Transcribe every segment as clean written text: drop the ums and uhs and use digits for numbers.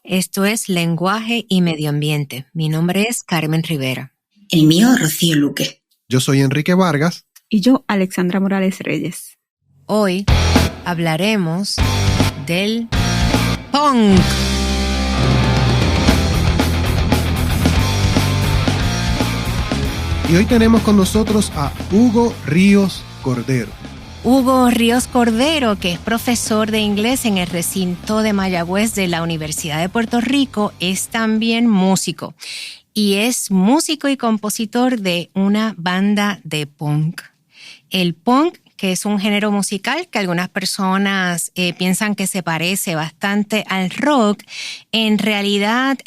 Esto es Lenguaje y Medio Ambiente. Mi nombre es Carmen Rivera. El mío, Rocío Luque. Yo soy Enrique Vargas. Y yo, Alexandra Morales Reyes. Hoy hablaremos del punk. Y hoy tenemos con nosotros a Hugo Ríos Cordero. Hugo Ríos Cordero, que es profesor de inglés en el recinto de Mayagüez de la Universidad de Puerto Rico, es también músico. Y es músico y compositor de una banda de punk. El punk, que es un género musical que algunas personas piensan que se parece bastante al rock, en realidad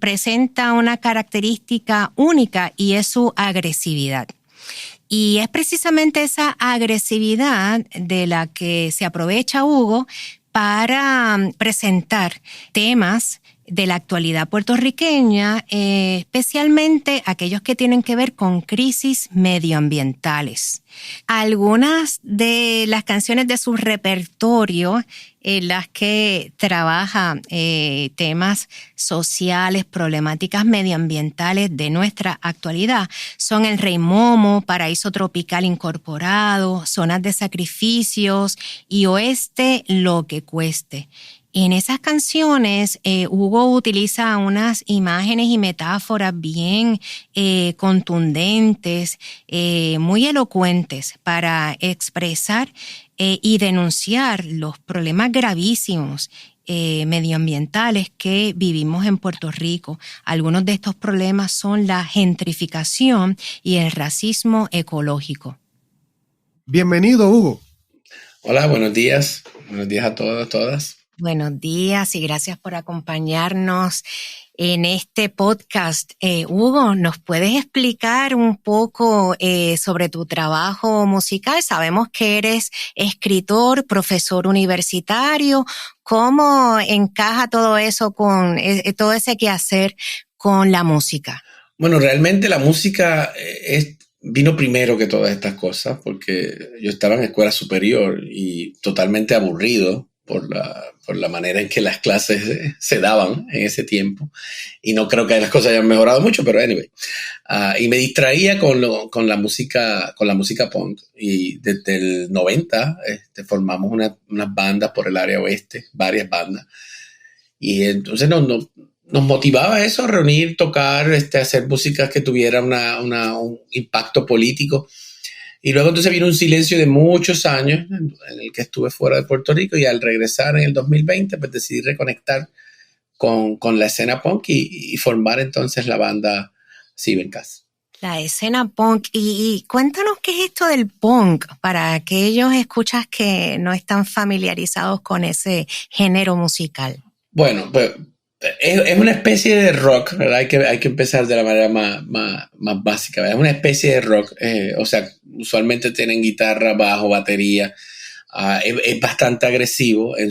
presenta una característica única y es su agresividad. Y es precisamente esa agresividad de la que se aprovecha Hugo para presentar temas de la actualidad puertorriqueña, especialmente aquellos que tienen que ver con crisis medioambientales. Algunas de las canciones de su repertorio en las que trabaja temas sociales, problemáticas medioambientales de nuestra actualidad son El Rey Momo, Paraíso Tropical Incorporado, Zonas de Sacrificios y Oeste Lo que Cueste. En esas canciones, Hugo utiliza unas imágenes y metáforas bien contundentes, muy elocuentes para expresar y denunciar los problemas gravísimos medioambientales que vivimos en Puerto Rico. Algunos de estos problemas son la gentrificación y el racismo ecológico. Bienvenido, Hugo. Hola, buenos días. Buenos días a todos, todas. Buenos días y gracias por acompañarnos en este podcast. Hugo, ¿nos puedes explicar un poco sobre tu trabajo musical? Sabemos que eres escritor, profesor universitario. ¿Cómo encaja todo eso con todo ese quehacer con la música? Bueno, realmente la música vino primero que todas estas cosas porque yo estaba en escuela superior y totalmente aburrido por la manera en que las clases se daban en ese tiempo. Y no creo que las cosas hayan mejorado mucho, pero anyway. Y me distraía con la música punk. Y desde el 90 formamos unas bandas por el área oeste, varias bandas. Y entonces nos motivaba eso, reunir, tocar, hacer música que tuviera un impacto político. Y luego entonces vino un silencio de muchos años en el que estuve fuera de Puerto Rico y al regresar en el 2020 pues decidí reconectar con la escena punk y formar entonces la banda Sibencast. La escena punk. Y cuéntanos qué es esto del punk para aquellos escuchas que no están familiarizados con ese género musical. Bueno, pues es una especie de rock, ¿verdad? Hay que empezar de la manera más básica, ¿verdad? Es una especie de rock, o sea, usualmente tienen guitarra, bajo, batería. Es bastante agresivo de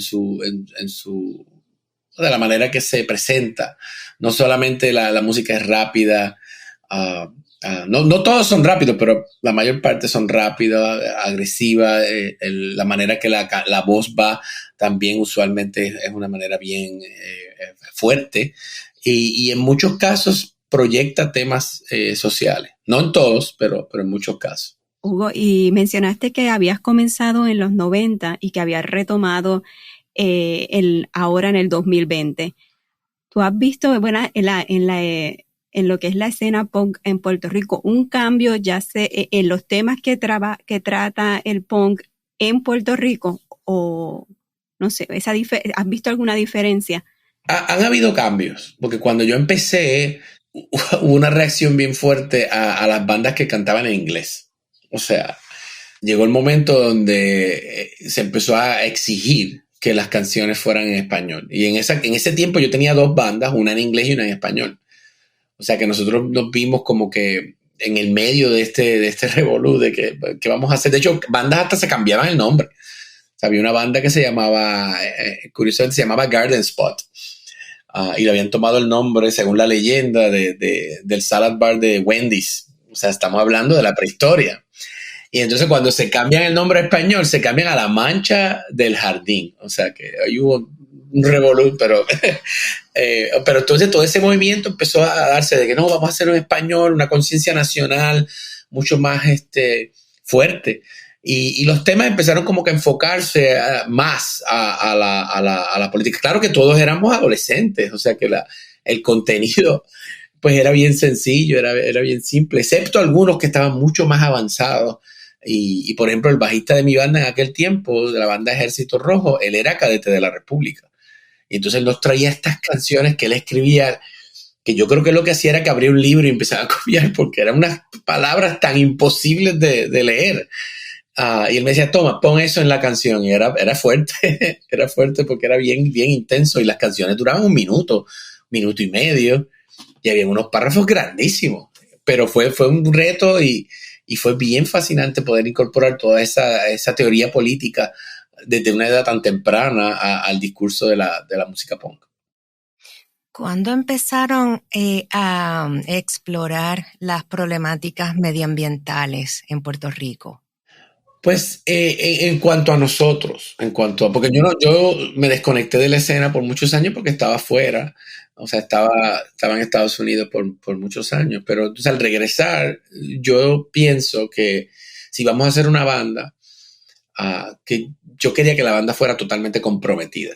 la manera que se presenta. No solamente la música es rápida, no todos son rápidos, pero la mayor parte son rápidas, agresivas. La manera que la voz va también usualmente es una manera bien fuerte y en muchos casos proyecta temas sociales. No en todos, pero en muchos casos. Hugo, y mencionaste que habías comenzado en los 90 y que habías retomado ahora en el 2020. ¿Tú has visto, bueno, en lo que es la escena punk en Puerto Rico, un cambio ya sea en los temas que trata el punk en Puerto Rico? O no sé, ¿has visto alguna diferencia? Han habido cambios, porque cuando yo empecé hubo una reacción bien fuerte a las bandas que cantaban en inglés. O sea, llegó el momento donde se empezó a exigir que las canciones fueran en español. Y en ese tiempo yo tenía dos bandas, una en inglés y una en español. O sea que nosotros nos vimos como que en el medio de este revolú de que vamos a hacer. De hecho, bandas hasta se cambiaban el nombre. O sea, había una banda que se llamaba, curiosamente se llamaba Garden Spot. Y le habían tomado el nombre, según la leyenda, del salad bar de Wendy's. O sea, estamos hablando de la prehistoria. Y entonces cuando se cambian el nombre a español, se cambian a La Mancha del Jardín. O sea que ahí hubo un revolú, pero entonces todo ese movimiento empezó a darse de que no, vamos a hacerlo en español, una conciencia nacional mucho más fuerte. Y los temas empezaron como que a enfocarse más a la política. Claro que todos éramos adolescentes, o sea que el contenido pues era bien sencillo, era bien simple, excepto algunos que estaban mucho más avanzados. Y por ejemplo, el bajista de mi banda en aquel tiempo, de la banda Ejército Rojo, él era cadete de la República. Y entonces nos traía estas canciones que él escribía, que yo creo que lo que hacía era que abría un libro y empezaba a copiar, porque eran unas palabras tan imposibles de leer. Y él me decía, toma, pon eso en la canción. Y era fuerte, era fuerte porque era bien, bien intenso. Y las canciones duraban un minuto y medio. Y había unos párrafos grandísimos. Pero fue un reto y fue bien fascinante poder incorporar toda esa teoría política desde una edad tan temprana al discurso de la música punk. ¿Cuándo empezaron a explorar las problemáticas medioambientales en Puerto Rico? Pues en cuanto a nosotros, porque yo me desconecté de la escena por muchos años porque estaba afuera, o sea, estaba en Estados Unidos por muchos años, pero entonces al regresar, yo pienso que si vamos a hacer una banda, que yo quería que la banda fuera totalmente comprometida.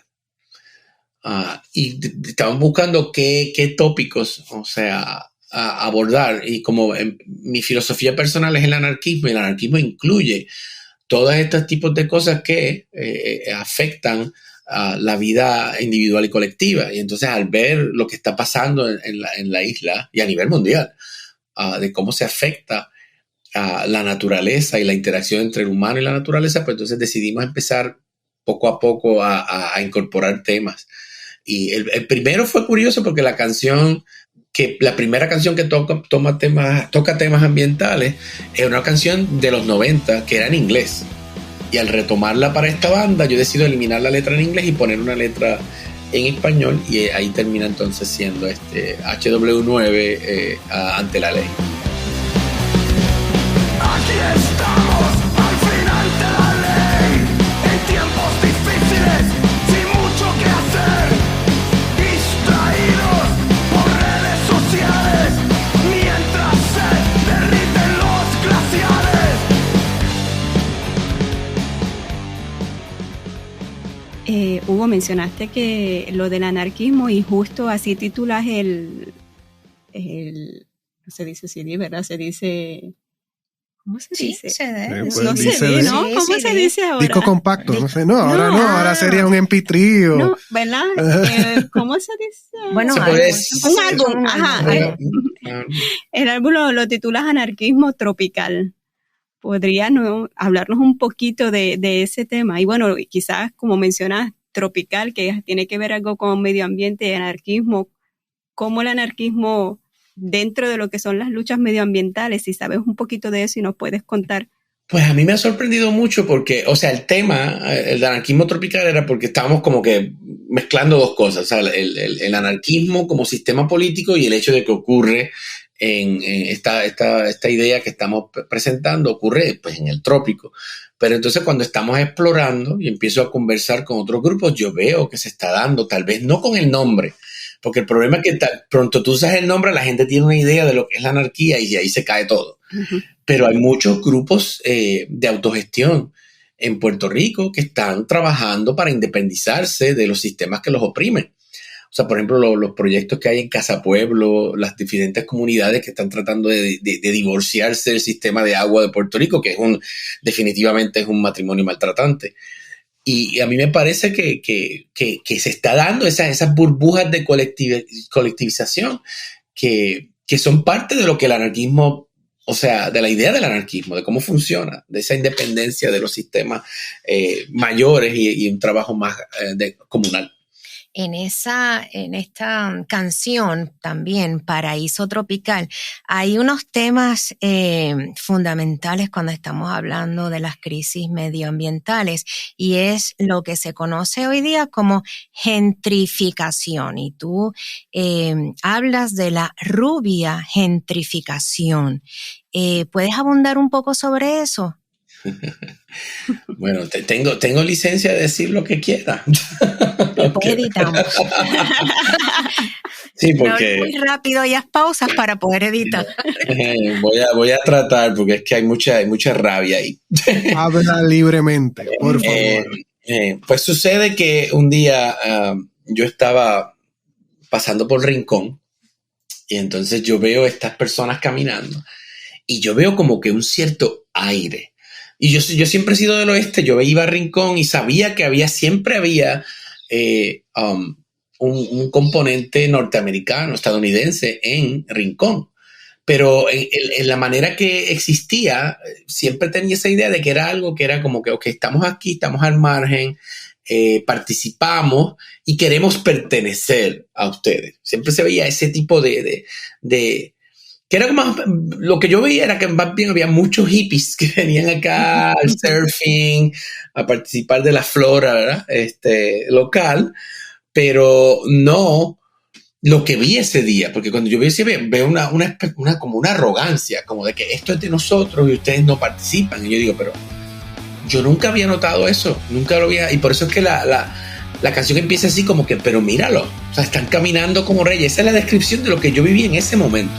Y estaban buscando qué tópicos, o sea, a abordar, y como mi filosofía personal es el anarquismo, y el anarquismo incluye todos estos tipos de cosas que afectan a la vida individual y colectiva. Y entonces al ver lo que está pasando en la isla y a nivel mundial, de cómo se afecta a la naturaleza y la interacción entre el humano y la naturaleza, pues entonces decidimos empezar poco a poco a incorporar temas. Y el primero fue curioso porque la primera canción que toca temas ambientales es una canción de los 90 que era en inglés. Y al retomarla para esta banda, yo decido eliminar la letra en inglés y poner una letra en español. Y ahí termina entonces siendo HW9 ante la ley. Aquí estamos, al final de la ley, en tiempos difíciles, sin mucho que hacer, distraídos por redes sociales, mientras se derriten los glaciares. Hugo, mencionaste que lo del anarquismo y justo así titulas no se dice CD, ¿verdad? Se dice... ¿Cómo se dice? CD. No CD, ¿no? ¿Cómo se dice ahora? Disco compacto, no sé, ahora sería un MP3 o... No, ¿verdad? ¿Cómo se dice? Bueno, un álbum, ajá. El álbum lo titulas Anarquismo Tropical. ¿Podrías hablarnos un poquito de ese tema? Y bueno, quizás como mencionas, tropical, que tiene que ver algo con medio ambiente y anarquismo, ¿cómo el anarquismo dentro de lo que son las luchas medioambientales? Si sabes un poquito de eso y nos puedes contar. Pues a mí me ha sorprendido mucho porque, o sea, el tema, el anarquismo tropical era porque estábamos como que mezclando dos cosas, o sea, el anarquismo como sistema político y el hecho de que ocurre en esta idea que estamos presentando, ocurre pues en el trópico. Pero entonces cuando estamos explorando y empiezo a conversar con otros grupos, yo veo que se está dando, tal vez no con el nombre, porque el problema es que pronto tú usas el nombre, la gente tiene una idea de lo que es la anarquía y ahí se cae todo. Uh-huh. Pero hay muchos grupos de autogestión en Puerto Rico que están trabajando para independizarse de los sistemas que los oprimen. O sea, por ejemplo, los proyectos que hay en Casa Pueblo, las diferentes comunidades que están tratando de divorciarse del sistema de agua de Puerto Rico, que definitivamente es un matrimonio maltratante. Y a mí me parece que se está dando esas burbujas de colectivización que son parte de lo que el anarquismo, o sea, de la idea del anarquismo, de cómo funciona, de esa independencia de los sistemas mayores y un trabajo más comunal. En esta canción también, Paraíso Tropical, hay unos temas fundamentales cuando estamos hablando de las crisis medioambientales y es lo que se conoce hoy día como gentrificación. Y tú hablas de la rubia gentrificación. ¿Puedes abundar un poco sobre eso? Bueno, tengo licencia de decir lo que quiera. Después editamos. Sí, porque... No, muy rápido y haz pausas para poder editar. Voy a tratar, porque es que hay mucha rabia ahí. Habla libremente, por favor. Pues sucede que un día yo estaba pasando por Rincón y entonces yo veo estas personas caminando y yo veo como que un cierto aire. Y yo siempre he sido del oeste, yo iba a Rincón y sabía que siempre había un componente norteamericano, estadounidense en Rincón. Pero en la manera que existía, siempre tenía esa idea de que era algo que era como que, ok, estamos aquí, estamos al margen, participamos y queremos pertenecer a ustedes. Siempre se veía ese tipo de que era más, lo que yo veía era que más bien había muchos hippies que venían acá al surfing, a participar de la flora, ¿verdad? Local, pero no lo que vi ese día, porque cuando yo vi ese día veo como una arrogancia, como de que esto es de nosotros y ustedes no participan. Y yo digo, pero yo nunca había notado eso, nunca lo había, y por eso es que la canción empieza así como que, pero míralo, o sea, están caminando como reyes. Esa es la descripción de lo que yo viví en ese momento.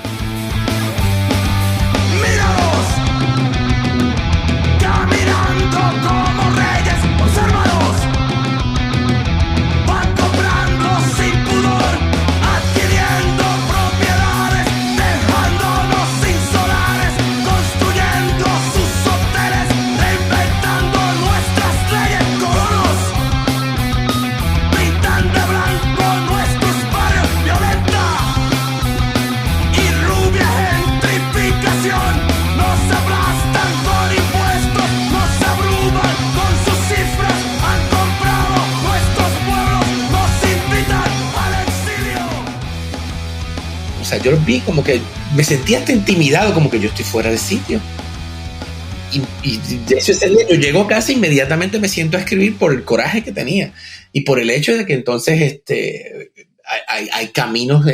O sea, yo lo vi como que me sentía hasta intimidado, como que yo estoy fuera de sitio. Y de hecho ese día yo llego a casa e inmediatamente me siento a escribir por el coraje que tenía y por el hecho de que entonces hay caminos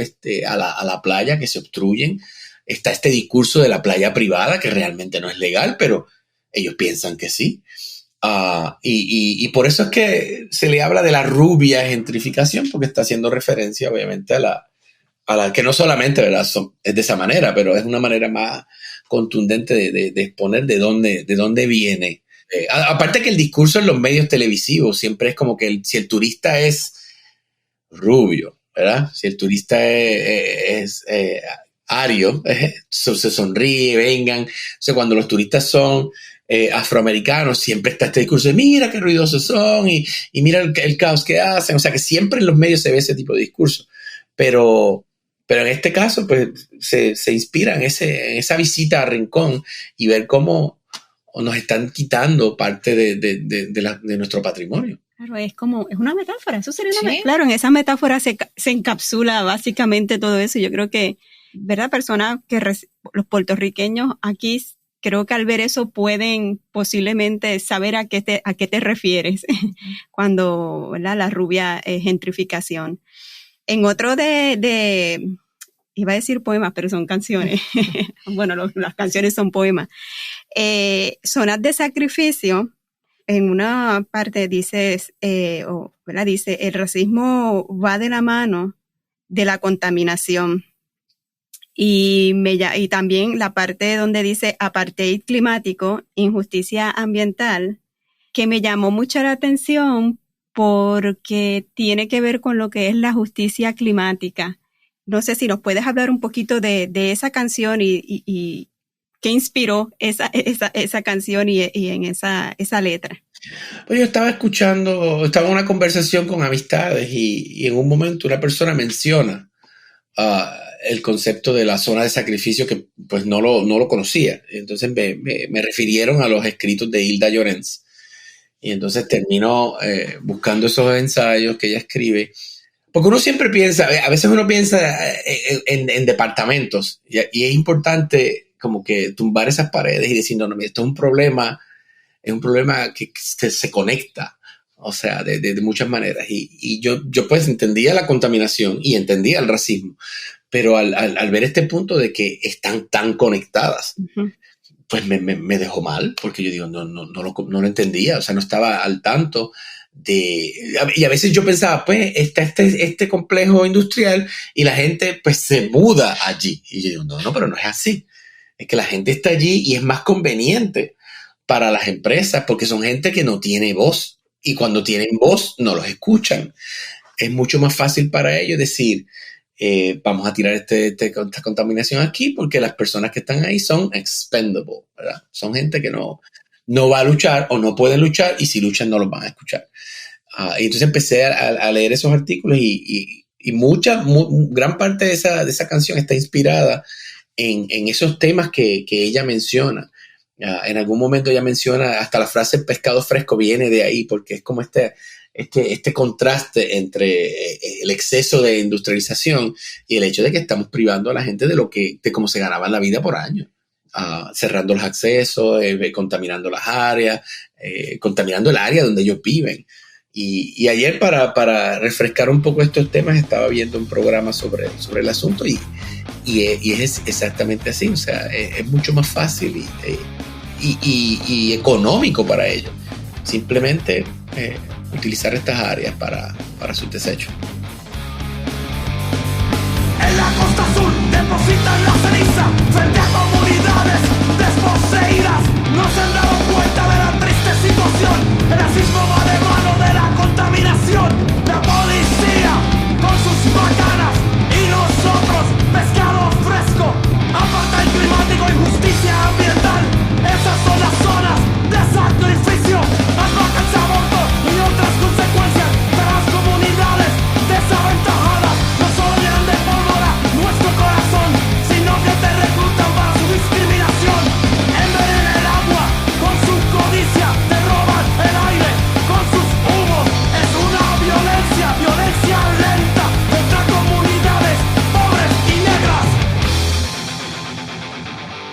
a la playa que se obstruyen. Está este discurso de la playa privada que realmente no es legal, pero ellos piensan que sí. Y por eso es que se le habla de la rubia gentrificación, porque está haciendo referencia obviamente a la que no solamente, ¿verdad?, es de esa manera, pero es una manera más contundente de exponer de dónde viene. Aparte que el discurso en los medios televisivos siempre es como que si el turista es rubio, ¿verdad? Si el turista es ario, se sonríe, vengan. O sea, cuando los turistas son afroamericanos, siempre está este discurso de mira qué ruidosos son y mira el caos que hacen. O sea, que siempre en los medios se ve ese tipo de discurso. Pero en este caso, pues, se inspira en esa visita a Rincón y ver cómo nos están quitando parte de nuestro patrimonio. Claro, es una metáfora. Eso sería una metáfora. Claro, en esa metáfora se encapsula básicamente todo eso. Yo creo que, ¿verdad? Personas los puertorriqueños aquí, creo que al ver eso pueden posiblemente saber a qué te refieres cuando, ¿verdad?, la rubia gentrificación. En otro iba a decir poemas, pero son canciones. Bueno, las canciones son poemas. Zonas de sacrificio, en una parte dice, dice, el racismo va de la mano de la contaminación. Y también la parte donde dice apartheid climático, injusticia ambiental, que me llamó mucho la atención porque tiene que ver con lo que es la justicia climática. No sé si nos puedes hablar un poquito de esa canción y qué inspiró esa canción y en esa letra. Pues yo estaba en una conversación con amistades y en un momento una persona menciona el concepto de la zona de sacrificio que pues no lo conocía. Entonces me refirieron a los escritos de Hilda Llorens. Y entonces termino buscando esos ensayos que ella escribe. Porque uno siempre piensa, a veces uno piensa en departamentos y es importante como que tumbar esas paredes y decir, no, esto es un problema que se conecta, o sea, de muchas maneras. Y yo pues entendía la contaminación y entendía el racismo, pero al ver este punto de que están tan conectadas, uh-huh, pues me dejó mal, porque yo digo, no lo entendía, o sea, no estaba al tanto y a veces yo pensaba, pues, está este complejo industrial y la gente, pues, se muda allí. Y yo digo, no, pero no es así. Es que la gente está allí y es más conveniente para las empresas porque son gente que no tiene voz. Y cuando tienen voz, no los escuchan. Es mucho más fácil para ellos decir, vamos a tirar esta contaminación aquí porque las personas que están ahí son expendable, ¿verdad? Son gente que no va a luchar o no pueden luchar, y si luchan no los van a escuchar. Y entonces empecé a leer esos artículos y gran parte de esa canción está inspirada en esos temas que ella menciona. En algún momento ella menciona hasta la frase pescado fresco viene de ahí, porque es como este contraste entre el exceso de industrialización y el hecho de que estamos privando a la gente de cómo se ganaban la vida por años. Cerrando los accesos, contaminando las áreas, contaminando el área donde ellos viven. Y ayer, para refrescar un poco estos temas, estaba viendo un programa sobre el asunto y es exactamente así. O sea, es mucho más fácil y económico para ellos simplemente utilizar estas áreas para sus desechos. En la costa sur depositan la ceniza frente a comunidades desposeídas. No se han dado cuenta de la triste situación. El racismo va de mano de la contaminación. La policía con sus bacanas y nosotros pescado fresco. Apartheid climático y justicia ambiental. Esas son las zonas de sacrificio. Las vacas aborto y otras consecuencias de las comunidades desaventajadas. No solo llenan de pólvora nuestro corazón, sino que te reclutan para su discriminación. Envenenan el agua con su codicia, te roban el aire con sus humos. Es una violencia lenta contra comunidades pobres y negras.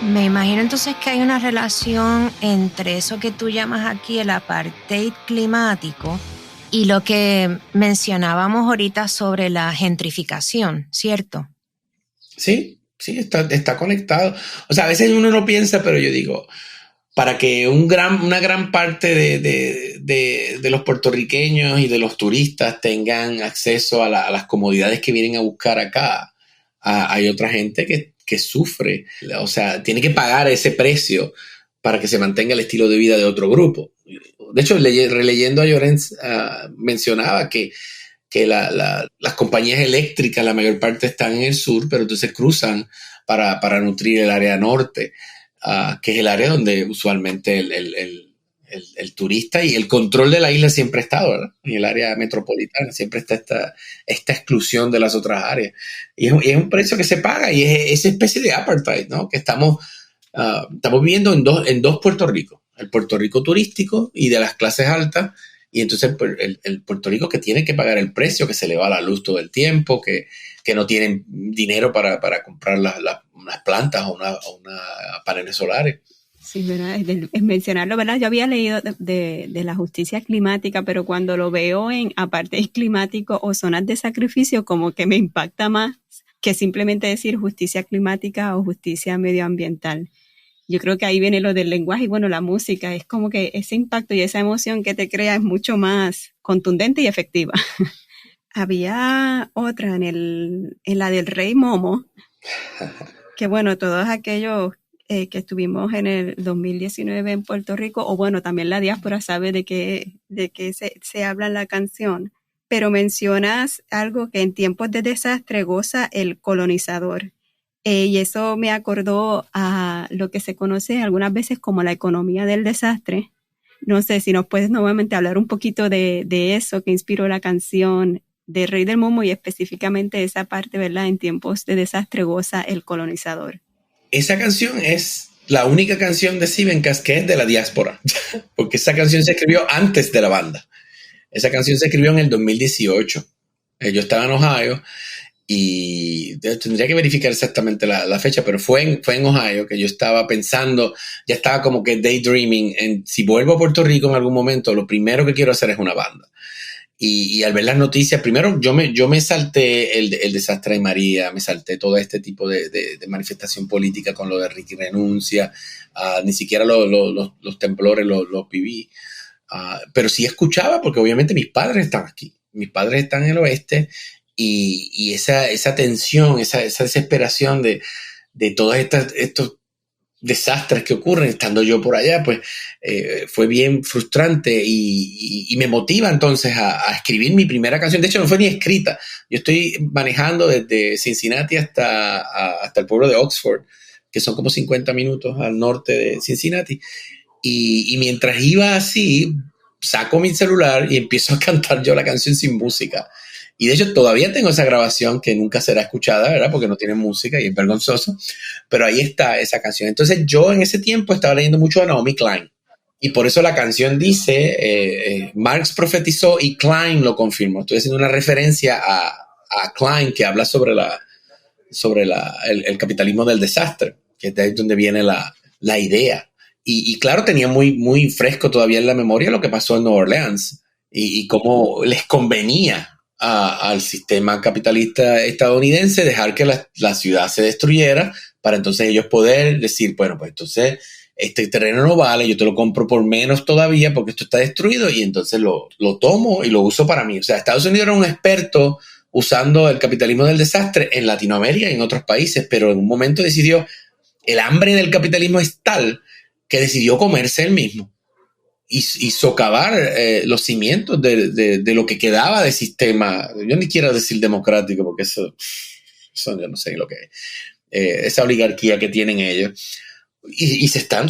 Me imagino entonces que hay una relación entre eso que tú llamas aquí el apartheid climático y lo que mencionábamos ahorita sobre la gentrificación, ¿cierto? Sí, está conectado. O sea, a veces uno no piensa, pero yo digo, para que una gran parte de los puertorriqueños y de los turistas tengan acceso a las comodidades que vienen a buscar acá, hay otra gente que sufre. O sea, tiene que pagar ese precio para que se mantenga el estilo de vida de otro grupo. De hecho, releyendo a Llorens, mencionaba que las compañías eléctricas, la mayor parte están en el sur, pero entonces cruzan para nutrir el área norte, que es el área donde usualmente el turista y el control de la isla siempre ha estado, ¿verdad? En el área metropolitana siempre está esta exclusión de las otras áreas. Y es un precio que se paga y es esa especie de apartheid, ¿no? Que estamos viviendo en dos Puerto Rico. El Puerto Rico turístico y de las clases altas, y entonces el Puerto Rico que tiene que pagar el precio, que se le va la luz todo el tiempo, que no tienen dinero para comprar unas plantas o unas paneles solares. Sí, ¿verdad? Es mencionarlo, ¿verdad? Yo había leído de la justicia climática, pero cuando lo veo en apartheid climático o zonas de sacrificio, como que me impacta más que simplemente decir justicia climática o justicia medioambiental. Yo creo que ahí viene lo del lenguaje y bueno, la música, es como que ese impacto y esa emoción que te crea es mucho más contundente y efectiva. Había otra en la del Rey Momo, que bueno, todos aquellos que estuvimos en el 2019 en Puerto Rico, o bueno, también la diáspora sabe de qué se habla en la canción, pero mencionas algo que en tiempos de desastre goza el colonizador. Y eso me acordó a lo que se conoce algunas veces como la economía del desastre. No sé si nos puedes nuevamente hablar un poquito de eso que inspiró la canción de Rey del Momo y específicamente esa parte, ¿verdad? En tiempos de desastre goza el colonizador. Esa canción es la única canción de Sibencast que es de la diáspora, porque esa canción se escribió antes de la banda. Esa canción se escribió en el 2018. Yo estaba en Ohio y tendría que verificar exactamente la fecha, pero fue en Ohio que yo estaba pensando, ya estaba como que daydreaming en si vuelvo a Puerto Rico en algún momento, lo primero que quiero hacer es una banda. Y al ver las noticias, primero yo me salté el desastre de María, me salté todo este tipo de manifestación política con lo de Ricky renuncia, ni siquiera los temblores los viví. pero sí escuchaba porque obviamente mis padres están aquí. Mis padres están en el oeste y esa tensión, esa desesperación de todos estos desastres que ocurren estando yo por allá, pues fue bien frustrante y me motiva entonces a escribir mi primera canción. De hecho, no fue ni escrita. Yo estoy manejando desde Cincinnati hasta el pueblo de Oxford, que son como 50 minutos al norte de Cincinnati. Y mientras iba así, saco mi celular y empiezo a cantar yo la canción sin música. Y de hecho todavía tengo esa grabación que nunca será escuchada, ¿verdad? Porque no tiene música y es vergonzoso. Pero ahí está esa canción. Entonces yo en ese tiempo estaba leyendo mucho a Naomi Klein. Y por eso la canción dice, Marx profetizó y Klein lo confirmó. Estoy haciendo una referencia a Klein, que habla sobre el capitalismo del desastre, que es de ahí donde viene la idea. Y claro, tenía muy, muy fresco todavía en la memoria lo que pasó en Nueva Orleans y cómo les convenía al sistema capitalista estadounidense dejar que la ciudad se destruyera para entonces ellos poder decir, bueno, pues entonces este terreno no vale, yo te lo compro por menos todavía porque esto está destruido y entonces lo tomo y lo uso para mí. O sea, Estados Unidos era un experto usando el capitalismo del desastre en Latinoamérica y en otros países, pero en un momento decidió, el hambre del capitalismo es tal que decidió comerse él mismo y socavar los cimientos de lo que quedaba de sistema. Yo ni quiero decir democrático porque eso yo no sé lo que es. Esa oligarquía que tienen ellos. Y se están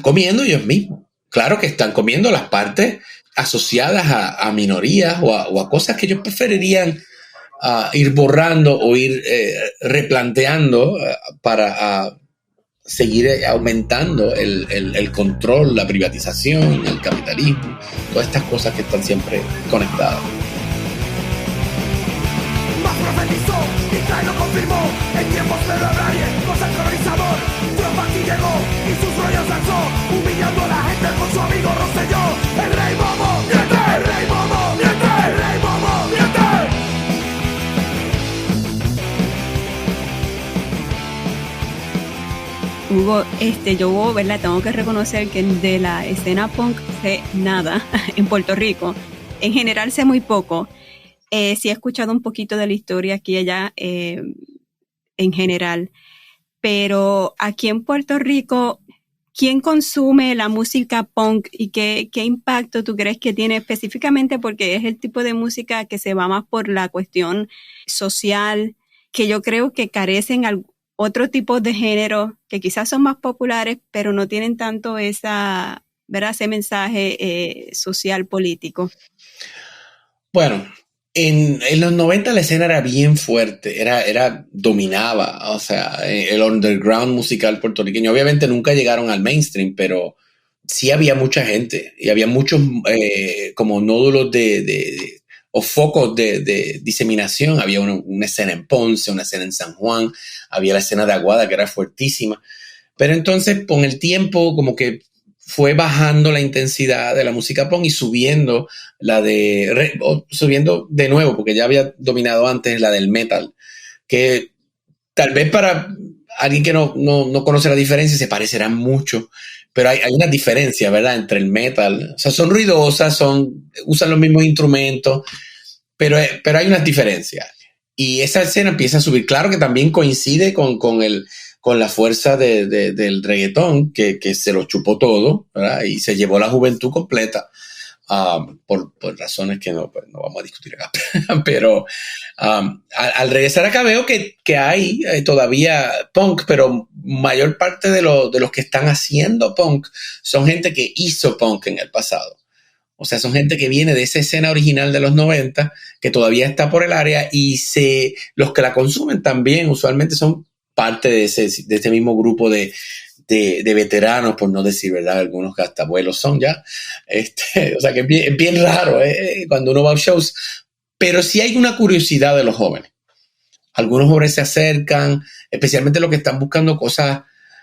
comiendo ellos mismos. Claro que están comiendo las partes asociadas a minorías o a cosas que ellos preferirían ir borrando o ir replanteando para seguir aumentando el control, la privatización, el capitalismo, todas estas cosas que están siempre conectadas. Más profetizó y Klein lo confirmó. En tiempos de la nadie, cosa colonizador. Trump aquí llegó y sus rollos lanzó, humillando a la gente con su amigo Rosselló. El rey bobo, miente, el rey bobo, miente, el rey bobo, miente. Hugo, yo, ¿verdad? Tengo que reconocer que de la escena punk sé nada en Puerto Rico. En general sé muy poco. Sí he escuchado un poquito de la historia aquí y allá en general. Pero aquí en Puerto Rico, ¿quién consume la música punk y qué impacto tú crees que tiene específicamente? Porque es el tipo de música que se va más por la cuestión social, que yo creo que carecen otro tipo de género que quizás son más populares, pero no tienen tanto ¿verdad? Ese mensaje social político. Bueno, en los 90 la escena era bien fuerte, dominaba, o sea, el underground musical puertorriqueño. Obviamente nunca llegaron al mainstream, pero sí había mucha gente y había muchos como nódulos o focos de diseminación. Había una escena en Ponce, una escena en San Juan, había la escena de Aguada que era fuertísima. Pero entonces con el tiempo como que fue bajando la intensidad de la música punk y subiendo subiendo de nuevo, porque ya había dominado antes la del metal, que tal vez para alguien que no conoce la diferencia se parecerán mucho, pero hay una diferencia, ¿verdad?, entre el metal. O sea, son ruidosas, usan los mismos instrumentos, pero hay unas diferencias. Y esa escena empieza a subir. Claro que también coincide con la fuerza del reggaetón, que se lo chupó todo, ¿verdad? Y se llevó la juventud completa, por razones que no vamos a discutir acá. Pero al regresar acá veo que hay todavía punk, pero mayor parte de los que están haciendo punk son gente que hizo punk en el pasado. O sea, son gente que viene de esa escena original de los 90, que todavía está por el área, y los que la consumen también usualmente son parte de ese mismo grupo de veteranos, por no decir, ¿verdad? Algunos que hasta abuelos son ya. O sea, que es bien raro cuando uno va a shows. Pero sí hay una curiosidad de los jóvenes. Algunos jóvenes se acercan, especialmente los que están buscando cosas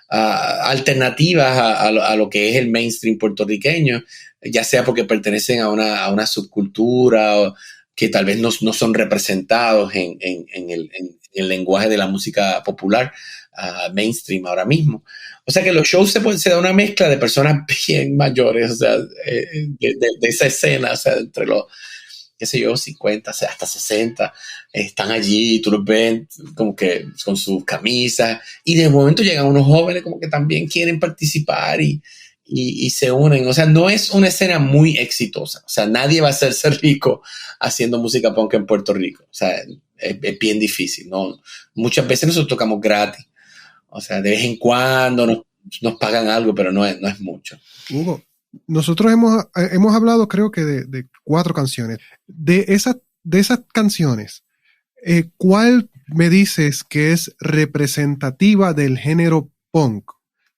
alternativas a lo que es el mainstream puertorriqueño, ya sea porque pertenecen a una subcultura o que tal vez no son representados en el lenguaje de la música popular, mainstream ahora mismo. O sea que los shows se da una mezcla de personas bien mayores, o sea, de esa escena, o sea, entre los, qué sé yo, 50 hasta 60, están allí, tú los ves como que con sus camisas, y de momento llegan unos jóvenes como que también quieren participar y se unen. O sea, no es una escena muy exitosa. O sea, nadie va a hacerse rico haciendo música punk en Puerto Rico. O sea, es bien difícil, ¿no? Muchas veces nosotros tocamos gratis. O sea, de vez en cuando nos pagan algo, pero no es mucho. Hugo, nosotros hemos hablado, creo que de 4 canciones. De esas canciones, ¿cuál me dices que es representativa del género punk?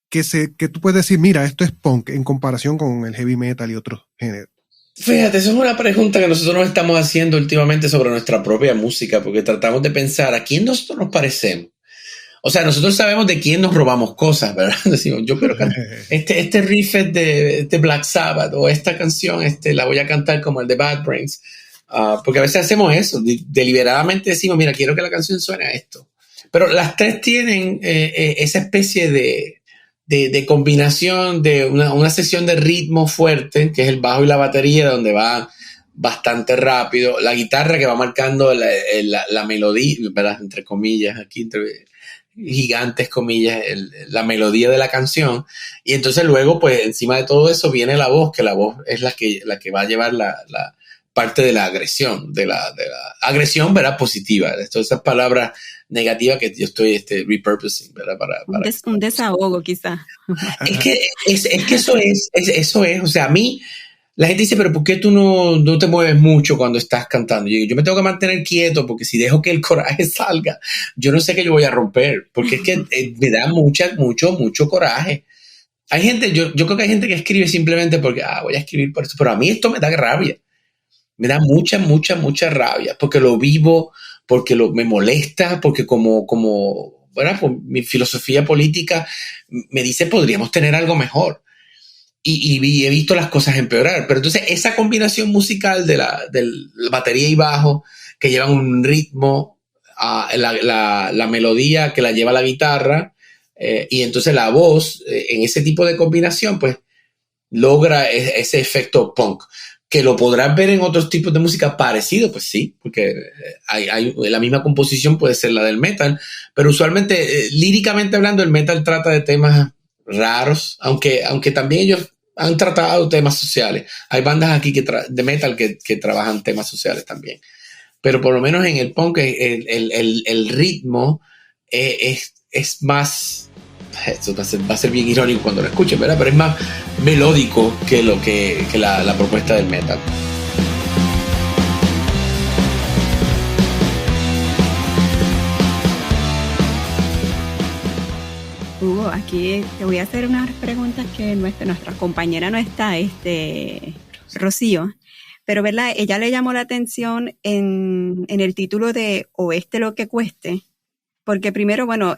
Que tú puedes decir, mira, esto es punk en comparación con el heavy metal y otros géneros. Fíjate, eso es una pregunta que nosotros nos estamos haciendo últimamente sobre nuestra propia música, porque tratamos de pensar a quién nosotros nos parecemos. O sea, nosotros sabemos de quién nos robamos cosas, ¿verdad? Decimos, yo quiero cantar este riff es de Black Sabbath, o esta canción la voy a cantar como el de Bad Brains. Porque a veces hacemos eso, deliberadamente decimos, mira, quiero que la canción suene a esto. Pero las 3 tienen esa especie de combinación de una sesión de ritmo fuerte, que es el bajo y la batería, donde va bastante rápido, la guitarra que va marcando la melodía, ¿verdad? Entre comillas, aquí entre gigantes comillas, la melodía de la canción, y entonces luego pues encima de todo eso viene la voz, que la voz es la que va a llevar la parte de la agresión, de la agresión, ¿verdad? Positiva, de todas esas palabras negativas que yo estoy repurposing, ¿verdad? Un desahogo quizá. Es que eso es, o sea, a mí la gente dice, pero ¿por qué tú no te mueves mucho cuando estás cantando? Yo me tengo que mantener quieto, porque si dejo que el coraje salga, yo no sé qué yo voy a romper, porque es que me da mucho coraje. Hay gente, yo creo que hay gente que escribe simplemente porque, voy a escribir por eso, pero a mí esto me da rabia. Me da mucha rabia, porque lo vivo, porque me molesta, porque como ¿verdad? Por mi filosofía política me dice, podríamos tener algo mejor. Y he visto las cosas empeorar. Pero entonces esa combinación musical de la batería y bajo, que llevan un ritmo, la melodía que la lleva la guitarra, y entonces la voz, en ese tipo de combinación, pues logra ese efecto punk. Que lo podrás ver en otros tipos de música parecido, pues sí, porque hay la misma composición puede ser la del metal, pero usualmente, líricamente hablando, el metal trata de temas raros, aunque también ellos han tratado temas sociales. Hay bandas aquí de metal que trabajan temas sociales también. Pero por lo menos en el punk el ritmo es más... Esto va a ser bien irónico cuando lo escuchen, ¿verdad? Pero es más melódico que la propuesta del metal. Hugo, aquí te voy a hacer unas preguntas que nuestra compañera no está, Rocío, pero ¿verdad? Ella le llamó la atención en el título de Oeste lo que cueste, porque primero, bueno,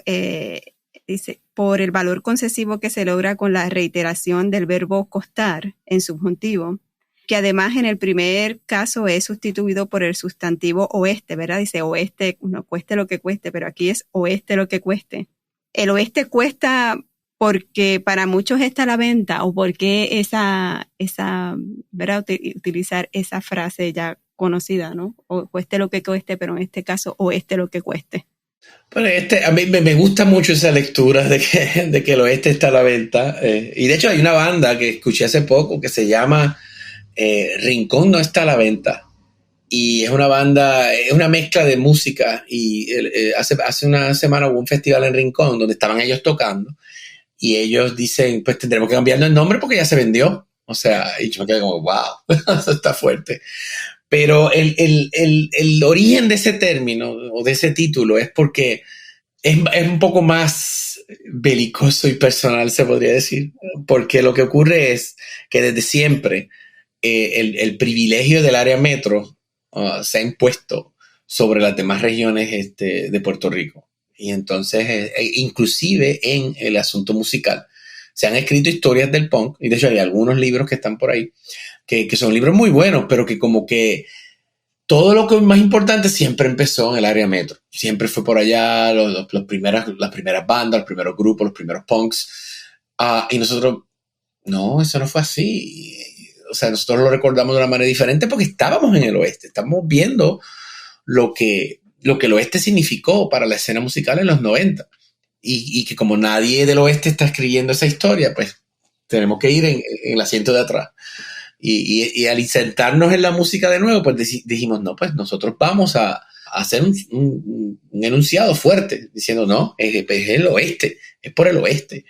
dice, por el valor concesivo que se logra con la reiteración del verbo costar en subjuntivo, que además en el primer caso es sustituido por el sustantivo oeste, ¿verdad? Dice oeste, no cueste lo que cueste, pero aquí es oeste lo que cueste. El oeste cuesta porque para muchos está a la venta, o porque esa ¿verdad? Utilizar esa frase ya conocida, ¿no? O cueste lo que cueste, pero en este caso oeste lo que cueste. Bueno, a mí me gusta mucho esa lectura de que el oeste está a la venta. Y de hecho hay una banda que escuché hace poco que se llama Rincón no está a la venta. Y es una banda, es una mezcla de música. Y hace una semana hubo un festival en Rincón donde estaban ellos tocando. Y ellos dicen, pues tendremos que cambiarle el nombre porque ya se vendió. O sea, y yo me quedé como, wow, eso está fuerte. Pero el origen de ese término o de ese título es porque es un poco más belicoso y personal, se podría decir. Porque lo que ocurre es que desde siempre el privilegio del área metro se ha impuesto sobre las demás regiones de Puerto Rico. Y entonces, inclusive en el asunto musical, se han escrito historias del punk, y de hecho hay algunos libros que están por ahí, que son libros muy buenos, pero que como que todo lo que es más importante siempre empezó en el área metro. Siempre fue por allá, las primeras bandas, los primeros grupos, los primeros punks. Y nosotros, no, eso no fue así. O sea, nosotros lo recordamos de una manera diferente porque estábamos en el oeste. Estamos viendo lo que el oeste significó para la escena musical en los 90. Y que como nadie del oeste está escribiendo esa historia, pues tenemos que ir en el asiento de atrás. Y al insertarnos en la música de nuevo, pues dijimos, no, pues nosotros vamos a hacer un enunciado fuerte, diciendo, no, es el oeste, es por el oeste.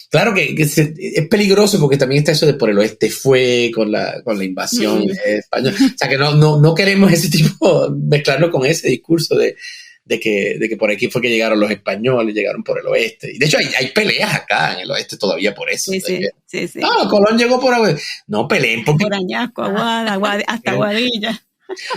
Claro que es peligroso porque también está eso de por el oeste fue con la invasión española. O sea que no queremos ese tipo, mezclarnos con ese discurso de que por aquí fue que llegaron los españoles, llegaron por el oeste. Y de hecho hay peleas acá en el oeste todavía por eso. Sí. Colón llegó por Aguada. No peleen porque... Por Añasco, Aguada, hasta Aguadilla.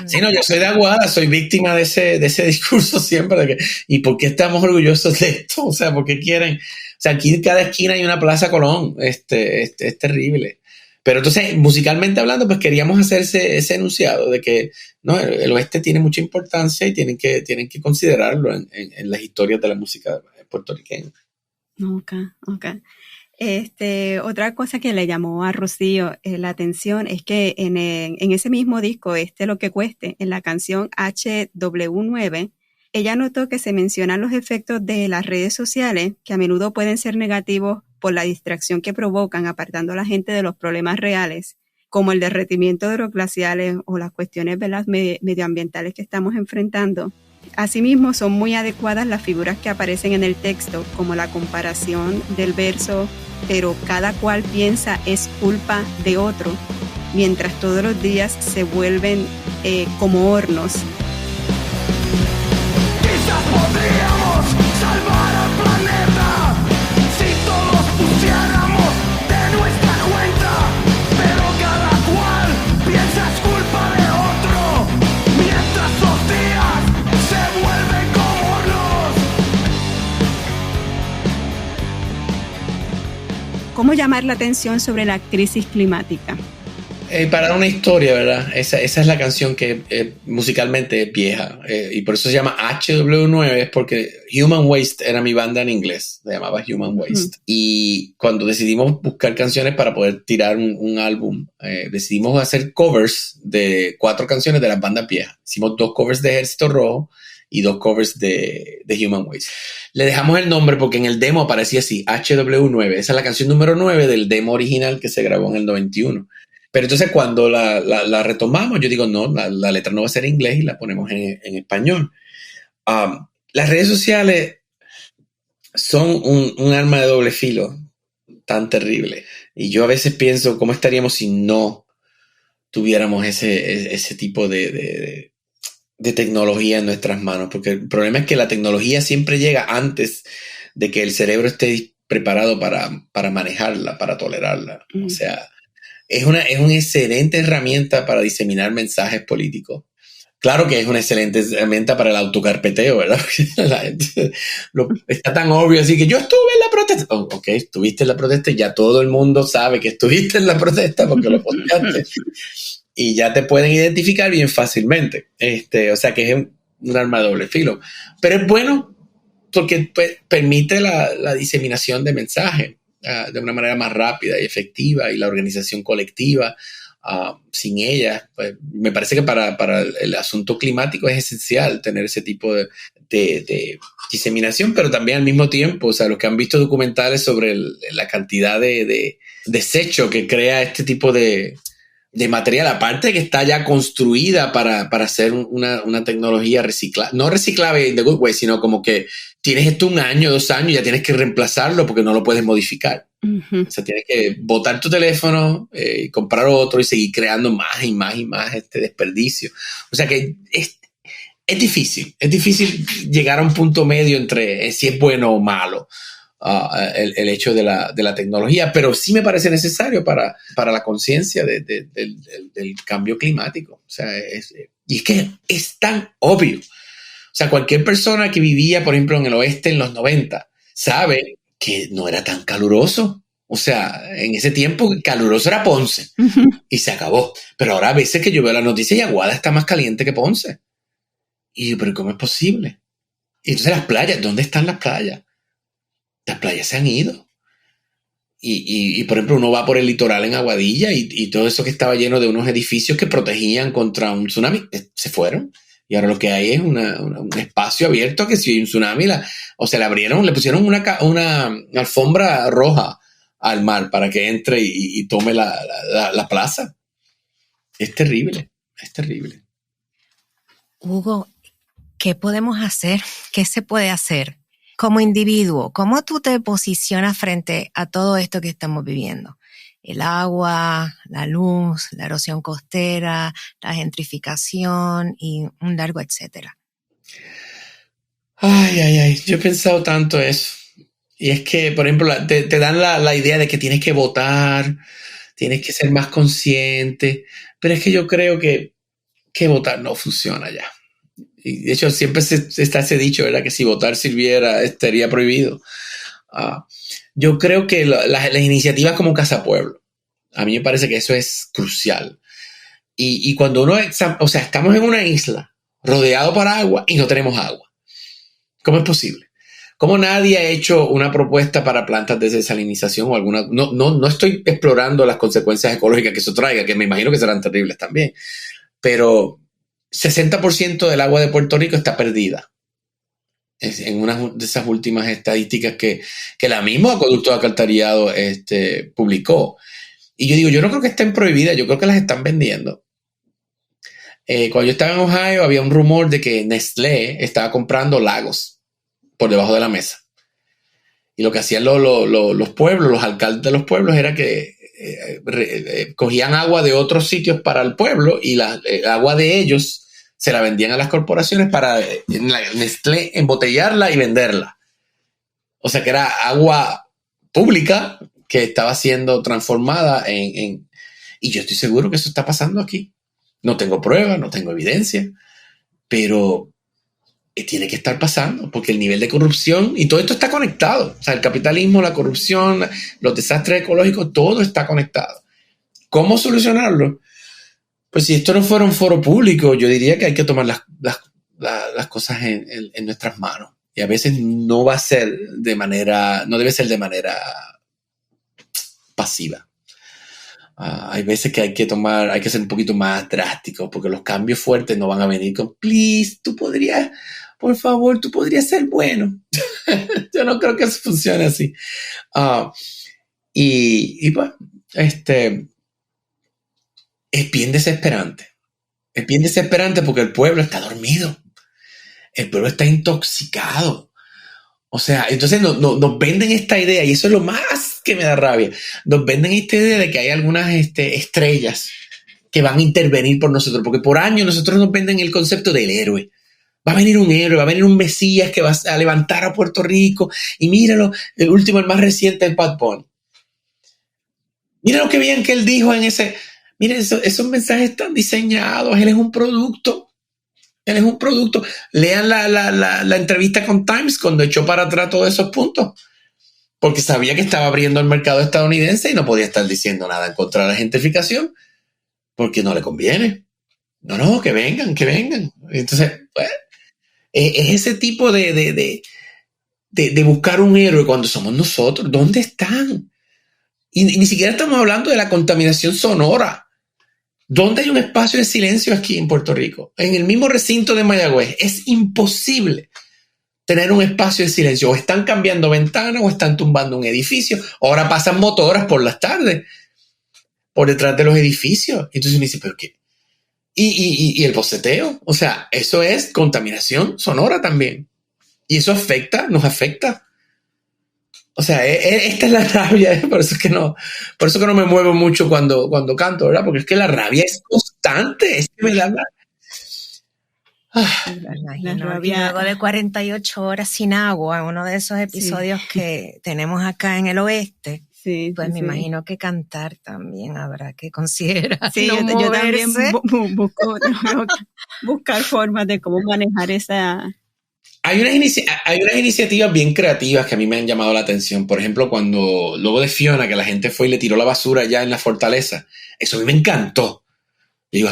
Sí, no, yo soy de Aguada, soy víctima de ese discurso siempre de que, ¿y por qué estamos orgullosos de esto? O sea, ¿por qué quieren? O sea, aquí en cada esquina hay una Plaza Colón. Es terrible. Pero entonces, musicalmente hablando, pues queríamos hacer ese enunciado de que no, el oeste tiene mucha importancia y tienen que considerarlo en las historias de la música puertorriqueña. Ok. Otra cosa que le llamó a Rocío la atención es que en ese mismo disco, Lo que cueste, en la canción HW9, ella notó que se mencionan los efectos de las redes sociales, que a menudo pueden ser negativos por la distracción que provocan, apartando a la gente de los problemas reales, como el derretimiento de los glaciales o las cuestiones medioambientales que estamos enfrentando. Asimismo, son muy adecuadas las figuras que aparecen en el texto, como la comparación del verso, pero cada cual piensa es culpa de otro, mientras todos los días se vuelven como hornos. Quizás podríamos salvar al planeta si todos pusiéramos de nuestra cuenta, pero cada cual piensa es culpa de otro, mientras los días se vuelven como hornos. ¿Cómo llamar la atención sobre la crisis climática? Para dar una historia, ¿verdad? Esa es la canción que musicalmente es vieja y por eso se llama HW9, es porque Human Waste era mi banda en inglés, se llamaba Human Waste. Y cuando decidimos buscar canciones para poder tirar un álbum, decidimos hacer covers de 4 canciones de las bandas viejas. Hicimos 2 covers de Ejército Rojo y 2 covers de Human Waste. Le dejamos el nombre porque en el demo aparecía así, HW9. Esa es la canción número 9 del demo original que se grabó en el 91. Pero entonces cuando la retomamos, yo digo, no, la letra no va a ser en inglés y la ponemos en español. Las redes sociales son un arma de doble filo tan terrible. Y yo a veces pienso, ¿cómo estaríamos si no tuviéramos ese tipo de tecnología en nuestras manos? Porque el problema es que la tecnología siempre llega antes de que el cerebro esté preparado para manejarla, para tolerarla. O sea... Es una excelente herramienta para diseminar mensajes políticos. Claro que es una excelente herramienta para el autocarpeteo, ¿verdad? La gente está tan obvio así que yo estuve en la protesta. Ok, estuviste en la protesta y ya todo el mundo sabe que estuviste en la protesta porque lo posteaste. Y ya te pueden identificar bien fácilmente. O sea que es un arma de doble filo. Pero es bueno porque permite la diseminación de mensajes. De una manera más rápida y efectiva y la organización colectiva sin ella, pues, me parece que para el asunto climático es esencial tener ese tipo de diseminación, pero también al mismo tiempo, o sea, los que han visto documentales sobre la cantidad de desecho que crea este tipo de material, aparte que está ya construida para hacer una tecnología reciclable, no reciclable in the good way, sino como que tienes esto 1 año, 2 años y ya tienes que reemplazarlo porque no lo puedes modificar. Uh-huh. O sea, tienes que botar tu teléfono y comprar otro y seguir creando más y más y más desperdicio. O sea que es difícil llegar a un punto medio entre si es bueno o malo. El hecho de la tecnología, pero sí me parece necesario para la conciencia del cambio climático. O sea, y es que es tan obvio. O sea, cualquier persona que vivía, por ejemplo, en el oeste en los 90, sabe que no era tan caluroso. O sea, en ese tiempo caluroso era Ponce y se acabó. Pero ahora a veces que yo veo la noticia y Aguada está más caliente que Ponce. Y yo, pero ¿cómo es posible? Y entonces las playas, ¿dónde están las playas? Las playas se han ido. Y por ejemplo, uno va por el litoral en Aguadilla y todo eso que estaba lleno de unos edificios que protegían contra un tsunami, se fueron. Y ahora lo que hay es un espacio abierto que si hay un tsunami, le pusieron una alfombra roja al mar para que entre y tome la plaza. Es terrible, es terrible. Hugo, ¿qué podemos hacer? ¿Qué se puede hacer? Como individuo, ¿cómo tú te posicionas frente a todo esto que estamos viviendo? El agua, la luz, la erosión costera, la gentrificación y un largo etcétera. Ay, yo he pensado tanto eso. Y es que, por ejemplo, te dan la idea de que tienes que votar, tienes que ser más consciente, pero es que yo creo que votar no funciona ya. Y de hecho siempre está ese dicho, ¿verdad? Que si votar sirviera, estaría prohibido. Yo creo que las iniciativas como Casa Pueblo, a mí me parece que eso es crucial. Y cuando estamos en una isla rodeado por agua y no tenemos agua. ¿Cómo es posible? ¿Cómo nadie ha hecho una propuesta para plantas de desalinización o alguna? No estoy explorando las consecuencias ecológicas que eso traiga, que me imagino que serán terribles también. Pero 60% del agua de Puerto Rico está perdida. Es en una de esas últimas estadísticas que la misma Acueducto de Alcantarillado publicó. Y yo digo, yo no creo que estén prohibidas, yo creo que las están vendiendo. Cuando yo estaba en Ohio había un rumor de que Nestlé estaba comprando lagos por debajo de la mesa. Y lo que hacían los pueblos, los alcaldes de los pueblos, era que cogían agua de otros sitios para el pueblo y la agua de ellos se la vendían a las corporaciones para Nestlé embotellarla y venderla. O sea que era agua pública que estaba siendo transformada en... Y yo estoy seguro que eso está pasando aquí. No tengo pruebas, no tengo evidencia, pero tiene que estar pasando porque el nivel de corrupción y todo esto está conectado. O sea, el capitalismo, la corrupción, los desastres ecológicos, todo está conectado. ¿Cómo solucionarlo? Pues si esto no fuera un foro público, yo diría que hay que tomar las cosas en nuestras manos. Y a veces no debe ser de manera pasiva. Hay veces que hay que ser un poquito más drásticos porque los cambios fuertes no van a venir con please, por favor, tú podrías ser bueno. Yo no creo que eso funcione así. Y pues, es bien desesperante. Es bien desesperante porque el pueblo está dormido. El pueblo está intoxicado. O sea, entonces nos venden esta idea, y eso es lo más que me da rabia. Nos venden esta idea de que hay algunas estrellas que van a intervenir por nosotros, porque por años nosotros nos venden el concepto del héroe. Va a venir un héroe, va a venir un Mesías que va a levantar a Puerto Rico, y míralo, el más reciente es Bad Bunny. Mira lo que bien que él dijo en ese... Miren, esos mensajes están diseñados, él es un producto. Él es un producto. Lean la entrevista con Times cuando echó para atrás todos esos puntos. Porque sabía que estaba abriendo el mercado estadounidense y no podía estar diciendo nada en contra de la gentrificación. Porque no le conviene. No, que vengan. Entonces, pues, es ese tipo de buscar un héroe cuando somos nosotros. ¿Dónde están? Y ni siquiera estamos hablando de la contaminación sonora. ¿Dónde hay un espacio de silencio aquí en Puerto Rico? En el mismo recinto de Mayagüez. Es imposible tener un espacio de silencio. O están cambiando ventanas o están tumbando un edificio. Ahora pasan motoras por las tardes por detrás de los edificios. Entonces uno dice, ¿pero qué? Y el boceteo. O sea, eso es contaminación sonora también. Y eso nos afecta. O sea, esta es la rabia, por eso que no me muevo mucho cuando canto, ¿verdad? Porque es que la rabia es constante, es que me da la rabia. Luego de 48 horas sin agua, uno de esos episodios que tenemos acá en el oeste, pues me imagino que cantar también habrá que considerar. Sí, no yo también buscar formas de cómo manejar esa Hay unas iniciativas bien creativas que a mí me han llamado la atención. Por ejemplo, cuando luego de Fiona, que la gente fue y le tiró la basura allá en la fortaleza. Eso a mí me encantó. Digo,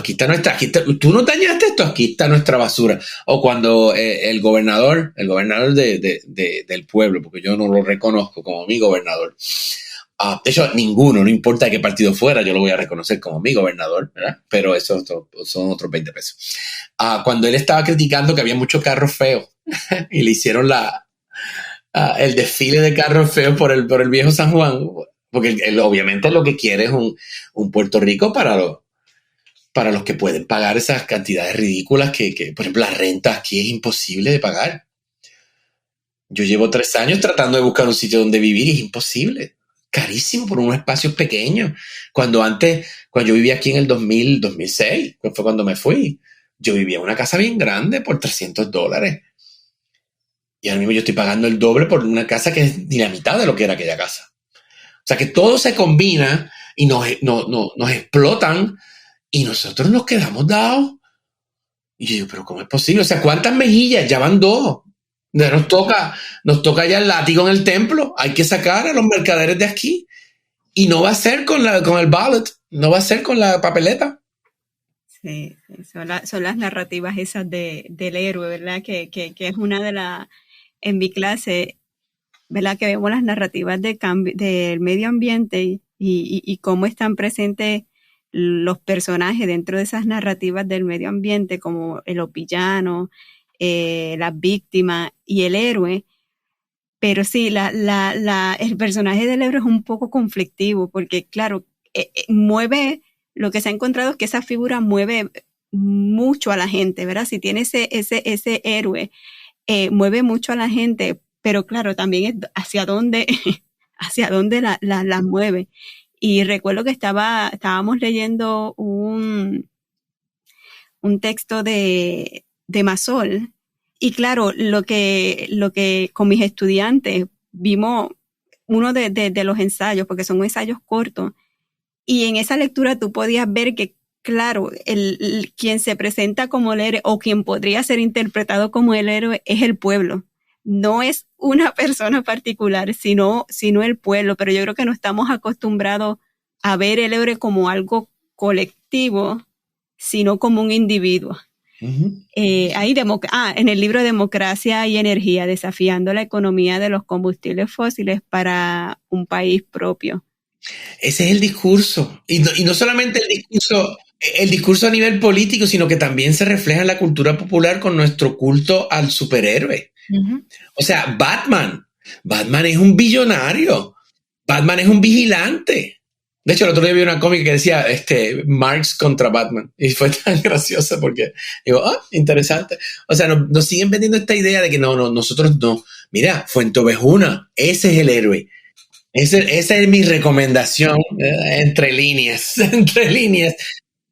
tú no dañaste esto, aquí está nuestra basura. O cuando el gobernador del pueblo, porque yo no lo reconozco como mi gobernador. De hecho, ninguno, no importa de qué partido fuera, yo lo voy a reconocer como mi gobernador, ¿verdad? Pero eso son otros 20 pesos. Cuando él estaba criticando que había muchos carros feos y le hicieron el desfile de carros feos por el viejo San Juan, porque él obviamente lo que quiere es un Puerto Rico para los que pueden pagar esas cantidades ridículas que, por ejemplo, la renta aquí es imposible de pagar. Yo llevo 3 años tratando de buscar un sitio donde vivir y es imposible. Carísimo por unos espacios pequeños. Cuando yo vivía aquí en el 2006, que fue cuando me fui, yo vivía en una casa bien grande por $300. Y ahora mismo yo estoy pagando el doble por una casa que es ni la mitad de lo que era aquella casa. O sea que todo se combina y nos explotan y nosotros nos quedamos dados. Y yo digo, pero ¿cómo es posible? O sea, ¿cuántas mejillas? Ya van 2. Nos toca ya el látigo en el templo. Hay que sacar a los mercaderes de aquí. Y no va a ser con el ballot. No va a ser con la papeleta. Sí, son las narrativas esas del héroe, ¿verdad? Que es una de las... En mi clase, ¿verdad? Que vemos las narrativas del medio ambiente y cómo están presentes los personajes dentro de esas narrativas del medio ambiente, como los villanos, las víctimas y el héroe. Pero sí, el personaje del héroe es un poco conflictivo porque, claro, mueve, lo que se ha encontrado es que esa figura mueve mucho a la gente, ¿verdad? Si tiene ese héroe, mueve mucho a la gente, pero claro, también es hacia dónde la mueve. Y recuerdo que estábamos leyendo un texto de Masol. Y claro, lo que con mis estudiantes vimos uno de los ensayos, porque son ensayos cortos, y en esa lectura tú podías ver que, claro, quien se presenta como el héroe o quien podría ser interpretado como el héroe es el pueblo. No es una persona particular, sino el pueblo, pero yo creo que no estamos acostumbrados a ver el héroe como algo colectivo, sino como un individuo. Uh-huh. En el libro Democracia y Energía, desafiando la economía de los combustibles fósiles para un país propio. Ese es el discurso. Y no solamente el discurso a nivel político, sino que también se refleja en la cultura popular con nuestro culto al superhéroe. Uh-huh. O sea, Batman es un billonario. Batman es un vigilante. De hecho, el otro día vi una cómica que decía Marx contra Batman. Y fue tan graciosa porque digo, interesante. O sea, nos siguen vendiendo esta idea de que nosotros no. Mira, Fuenteovejuna, ese es el héroe. Esa es mi recomendación, entre líneas.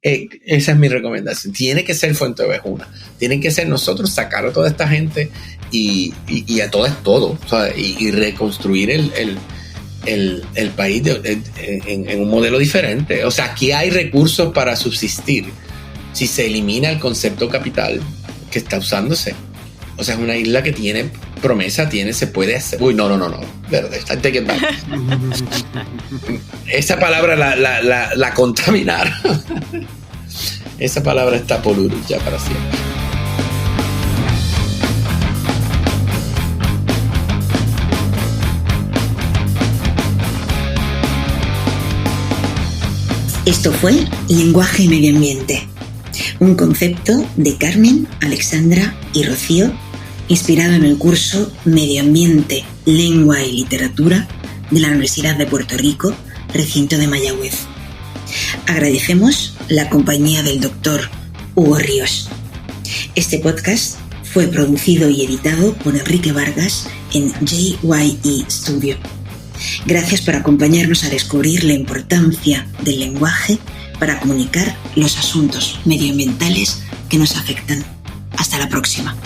Esa es mi recomendación. Tiene que ser Fuenteovejuna. Tienen que ser nosotros sacar a toda esta gente y a todo. O sea, y reconstruir el país en un modelo diferente. O sea, aquí hay recursos para subsistir si se elimina el concepto capital que está usándose. O sea, es una isla que tiene promesa, se puede hacer. Uy, no. Verde, take it back. Esa palabra la contaminaron. Esa palabra está polluted ya para siempre. Esto fue Lenguaje y Medio Ambiente, un concepto de Carmen, Alexandra y Rocío, inspirado en el curso Medio Ambiente, Lengua y Literatura de la Universidad de Puerto Rico, recinto de Mayagüez. Agradecemos la compañía del Dr. Hugo Ríos. Este podcast fue producido y editado por Enrique Vargas en JYE Studio. Gracias por acompañarnos a descubrir la importancia del lenguaje para comunicar los asuntos medioambientales que nos afectan. Hasta la próxima.